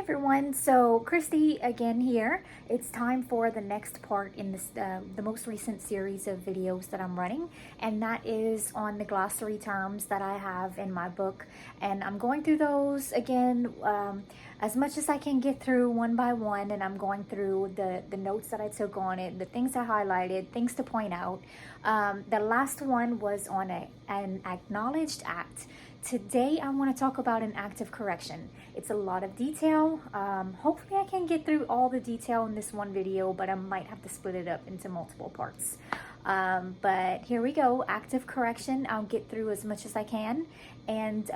everyone, so Christy again here. It's time for the next part in this the most recent series of videos that I'm running, and that is on the glossary terms that I have in my book. And I'm going through those again as much as I can get through one by one, and I'm going through the notes that I took on it, the things I highlighted, things to point out. The last one was on an acknowledged act. Today I want to talk about an act of correction. It's a lot of detail. Hopefully I can get through all the detail in this one video, but I might have to split it up into multiple parts. But here we go, act of correction. I'll get through as much as I can, and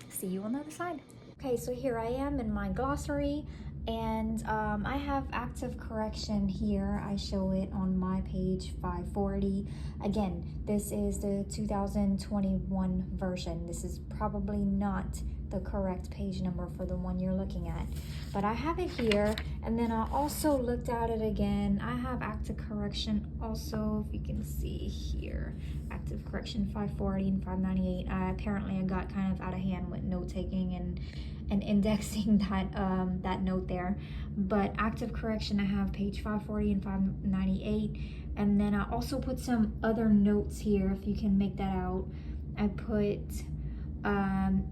see you on the other side. Okay, so here I am in my glossary, and I have act of correction here. I show it on my page 540. Again, this is the 2021 version. This is probably not the correct page number for the one you're looking at, but I have it here. And then I also looked at it again. I have act of correction also, if you can see here, act of correction 540 and 598. Apparently I got kind of out of hand with note taking and indexing that note there. But act of correction, I have page 540 and 598. And then I also put some other notes here, if you can make that out. I put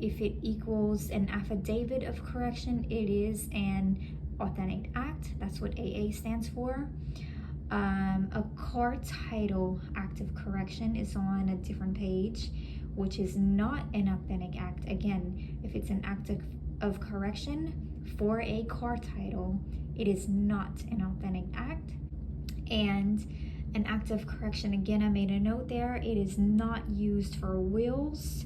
if it equals an affidavit of correction, it is an authentic act. That's what AA stands for. A car title act of correction is on a different page, which is not an authentic act. Again, if it's an act of correction for a car title, it is not an authentic act. And an act of correction, again, I made a note there, it is not used for wills,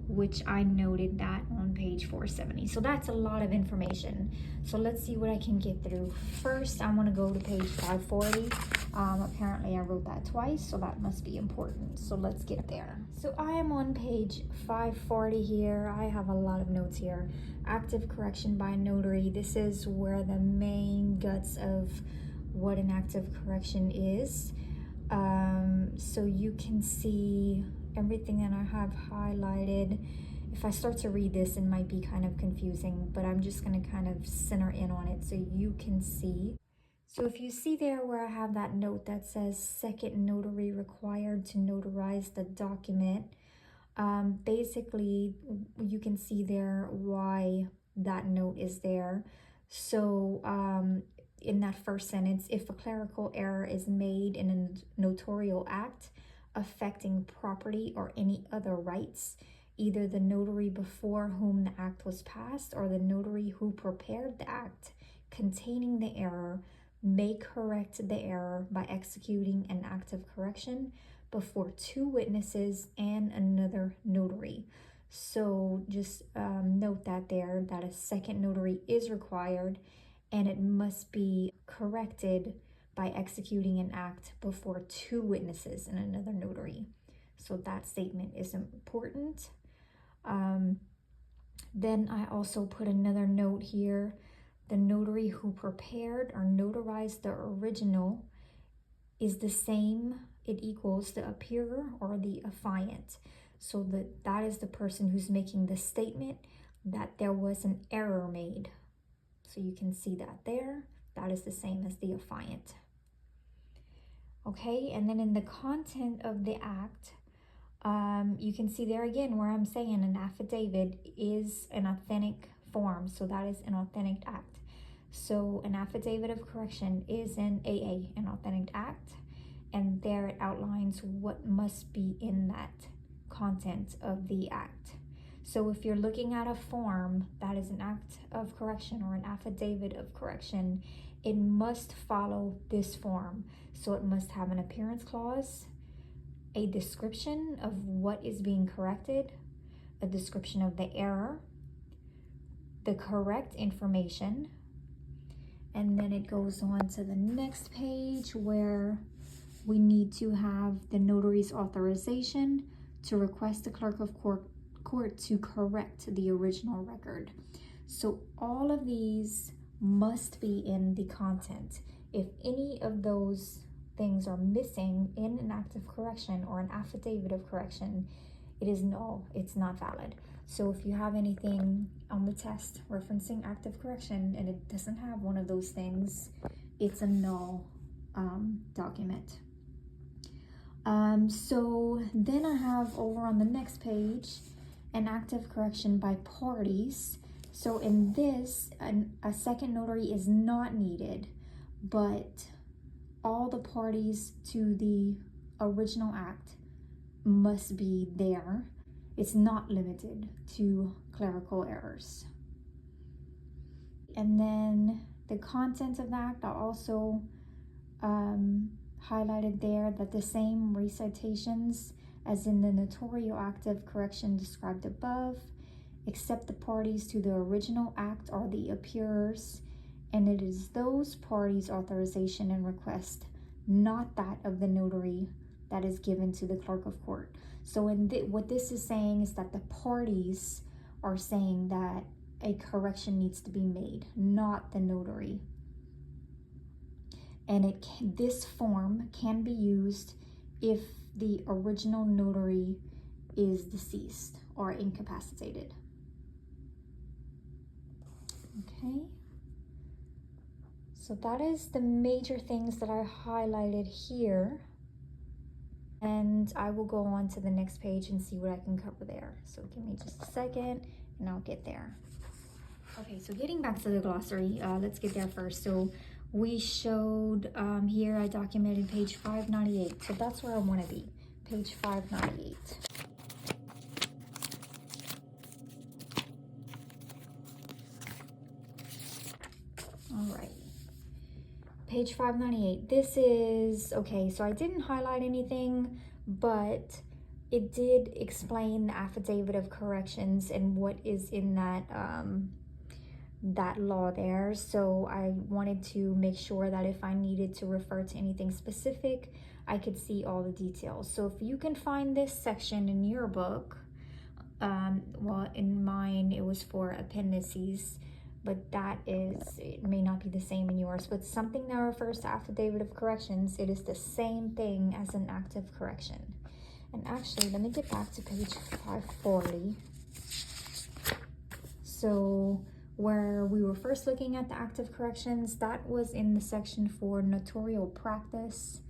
which I noted that on page 470. So that's a lot of information. So let's see what I can get through. First, I want to go to page 540. Apparently I wrote that twice, so that must be important. So let's get there. So I am on page 540 here. I have a lot of notes here. Active correction by notary. This is where the main guts of what an active correction is. So you can see everything that I have highlighted. If I start to read this, it might be kind of confusing, but I'm just going to kind of center in on it so you can see. So if you see there where I have that note that says second notary required to notarize the document, basically you can see there why that note is there. So in that first sentence, if a clerical error is made in a notarial act affecting property or any other rights, either the notary before whom the act was passed or the notary who prepared the act containing the error may correct the error by executing an act of correction before two witnesses and another notary. So just note that there, that a second notary is required, and it must be corrected by executing an act before two witnesses and another notary. So that statement is important. Then I also put another note here. The notary who prepared or notarized the original is the same, it equals the appearer or the affiant. So that is the person who's making the statement that there was an error made. So you can see that there. That is the same as the affiant. Okay, and then in the content of the act, you can see there again where I'm saying an affidavit is an authentic form. So that is an authentic act. So an affidavit of correction is an AA, an authentic act. And there it outlines what must be in that content of the act. So if you're looking at a form that is an act of correction or an affidavit of correction, it must follow this form. So it must have an appearance clause, a description of what is being corrected, a description of the error, the correct information, and then it goes on to the next page where we need to have the notary's authorization to request the clerk of court to correct the original record. So all of these must be in the content. If any of those things are missing in an act of correction or an affidavit of correction, it is null, it's not valid. So if you have anything on the test referencing active correction and it doesn't have one of those things, it's a null document. So then I have over on the next page an active correction by parties. So in this, a second notary is not needed, but all the parties to the original act must be there. It's not limited to clerical errors. And then the content of the act are also highlighted there, that the same recitations as in the notarial active correction described above, except the parties to the original act are the appearers, and it is those parties' authorization and request, not that of the notary, that is given to the clerk of court. So what this is saying is that the parties are saying that a correction needs to be made, not the notary. And this form can be used if the original notary is deceased or incapacitated. Okay, so that is the major things that I highlighted here. And I will go on to the next page and see what I can cover there. So give me just a second and I'll get there. Okay, so getting back to the glossary, let's get there first. So we showed here, I documented page 598. So that's where I want to be, page 598. All right. Page 598, this is, okay, so I didn't highlight anything, but it did explain the affidavit of corrections and what is in that, that law there. So I wanted to make sure that if I needed to refer to anything specific, I could see all the details. So if you can find this section in your book, well, in mine, it was for appendices, but it may not be the same in yours, but something that refers to affidavit of corrections, it is the same thing as an active correction. And actually, let me get back to page 540. So where we were first looking at the active corrections, that was in the section for notarial practice.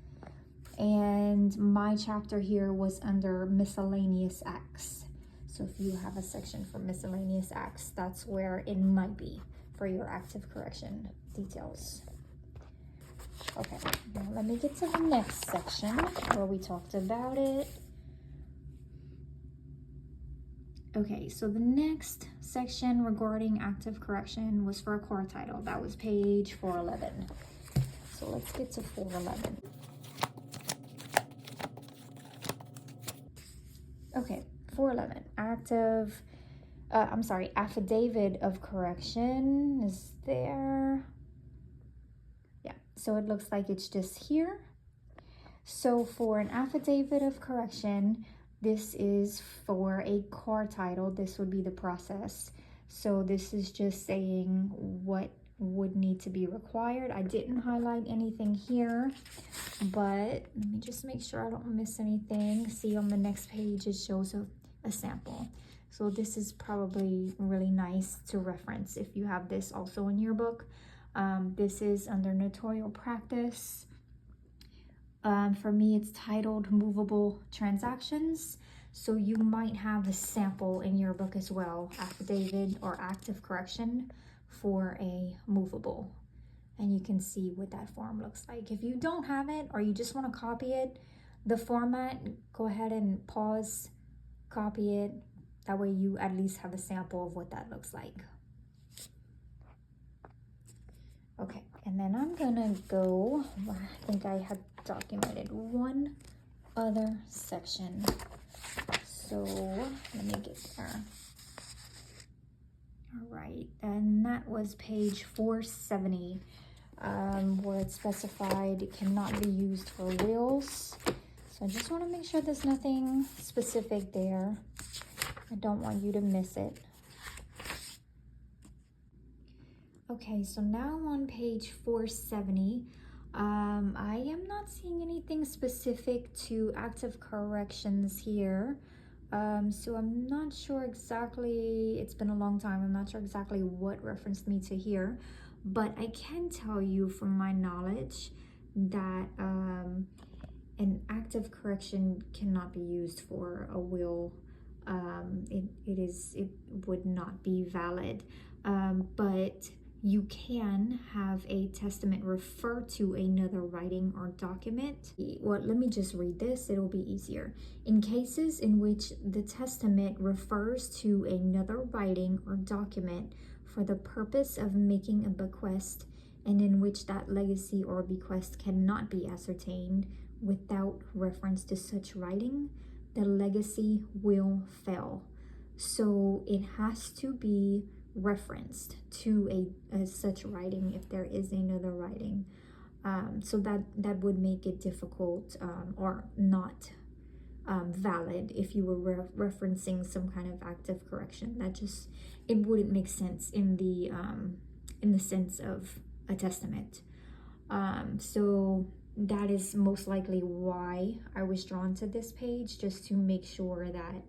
And my chapter here was under miscellaneous acts. So if you have a section for miscellaneous acts, that's where it might be for your active correction details. Okay, now let me get to the next section where we talked about it. Okay, so the next section regarding active correction was for a core title. That was page 411. So let's get to 411. Okay, 411, affidavit of correction is there. Yeah, so it looks like it's just here. So for an affidavit of correction, this is for a car title. This would be the process. So this is just saying what would need to be required. I didn't highlight anything here, but let me just make sure I don't miss anything. See, on the next page, it shows a sample. So this is probably really nice to reference if you have this also in your book. This is under notarial practice. For me, it's titled movable transactions. So you might have a sample in your book as well, affidavit or active correction for a movable. And you can see what that form looks like. If you don't have it or you just want to copy it, the format, go ahead and pause, copy it. That way you at least have a sample of what that looks like. Okay, and then I'm gonna go, I think I had documented one other section. So let me get there. All right, and that was page 470, where it specified it cannot be used for wills. So I just want to make sure there's nothing specific there. I don't want you to miss it. Okay, so now on page 470, I am not seeing anything specific to active corrections here. So I'm not sure exactly, it's been a long time, I'm not sure exactly what referenced me to here, but I can tell you from my knowledge that an active correction cannot be used for a will. It would not be valid, but you can have a testament refer to another writing or document. Well, let me just read this, it'll be easier. In cases in which the testament refers to another writing or document for the purpose of making a bequest, and in which that legacy or bequest cannot be ascertained without reference to such writing, the legacy will fail. So it has to be referenced to a such writing if there is another writing. So that would make it difficult or not valid if you were referencing some kind of active correction. That just, it wouldn't make sense in the sense of a testament. So that is most likely why I was drawn to this page, just to make sure that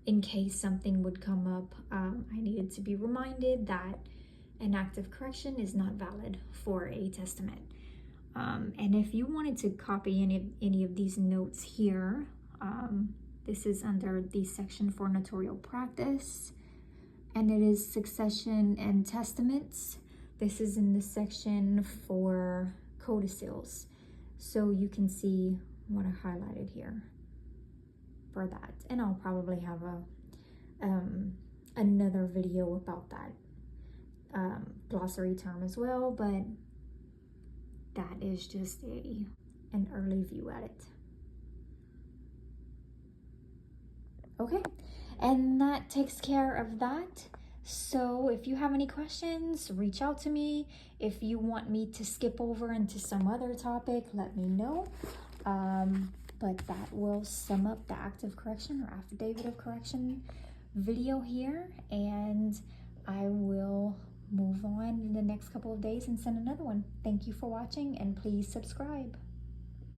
in case something would come up, I needed to be reminded that an active correction is not valid for a testament. And if you wanted to copy any of these notes here, this is under the section for notarial practice, and it is succession and testaments. This is in the section for codicils. So you can see what I highlighted here for that. And I'll probably have another video about that glossary term as well, but that is just an early view at it. Okay, and that takes care of that. So if you have any questions, reach out to me. If you want me to skip over into some other topic, let me know. But that will sum up the active correction or affidavit of correction video here, and I will move on in the next couple of days and send another one. Thank you for watching, and please subscribe.